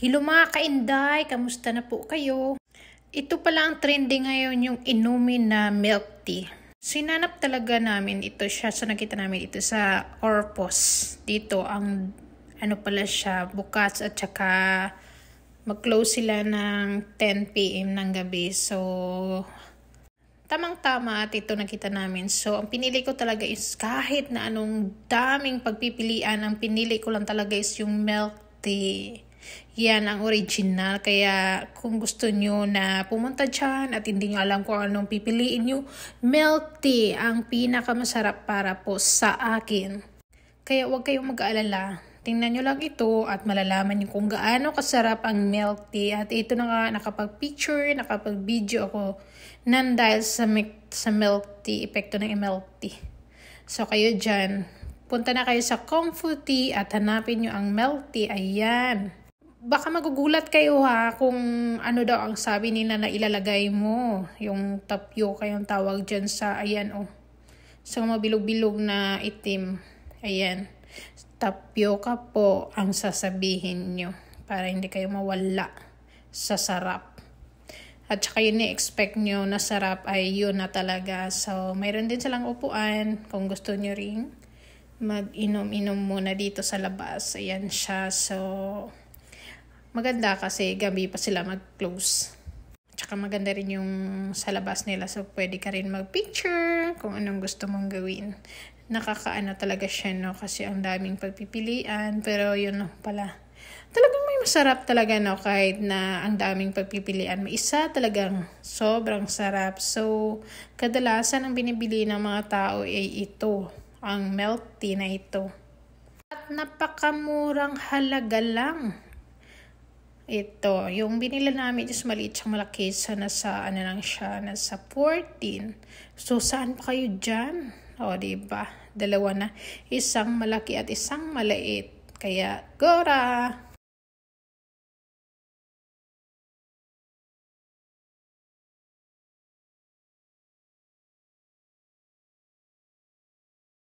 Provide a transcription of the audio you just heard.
Hello mga kainday, kamusta na po kayo? Ito pala ang trending ngayon, yung inumin na milk tea. Sinanap talaga namin ito siya, so nakita namin ito sa Orpos. Dito ang ano pala siya, bukas at saka mag-close sila ng 10 PM ng gabi. So tamang-tama at ito nakita namin. So ang pinili ko talaga is kahit na anong daming pagpipilian, ang pinili ko lang talaga is yung milk tea. Yan ang original, kaya kung gusto nyo na pumunta dyan at hindi nyo alam kung anong pipiliin nyo, milk tea ang pinakamasarap para po sa akin. Kaya huwag kayong mag-aalala, tingnan nyo lang ito at malalaman nyo kung gaano kasarap ang milk tea. At ito na nga, nakapag-picture, nakapag-video ako nan dahil sa milk tea, epekto ng milk tea. So kayo dyan, punta na kayo sa Comfort Tea at hanapin nyo ang milk tea. Ayan. Baka magugulat kayo ha kung ano daw ang sabi nila na ilalagay mo. Yung tapioca yung tawag dyan sa, ayan oh. Sa mabilog-bilog na itim. Ayan. Tapioca po ang sasabihin nyo para hindi kayo mawala sa sarap. At saka yun ni-expect nyo na sarap ay yun na talaga. So mayroon din silang upuan kung gusto nyo ring mag-inom-inom muna dito sa labas. Ayan siya. So maganda kasi gabi pa sila mag-close. Tsaka maganda rin yung sa labas nila. So, pwede ka rin mag-picture kung anong gusto mong gawin. Nakakaano talaga siya, no? Kasi ang daming pagpipilian. Pero yun pala. Talagang may masarap talaga, no? Kahit na ang daming pagpipilian. May isa talagang sobrang sarap. So, kadalasan ang binibili ng mga tao ay ito. Ang milk tea na ito. At napakamurang halaga lang. Ito, yung binila namin is maliit siyang malaki. So, nasa, ano lang siya, nasa 14. So, saan pa kayo dyan? O, diba? Dalawa na. Isang malaki at isang maliit. Kaya, gora!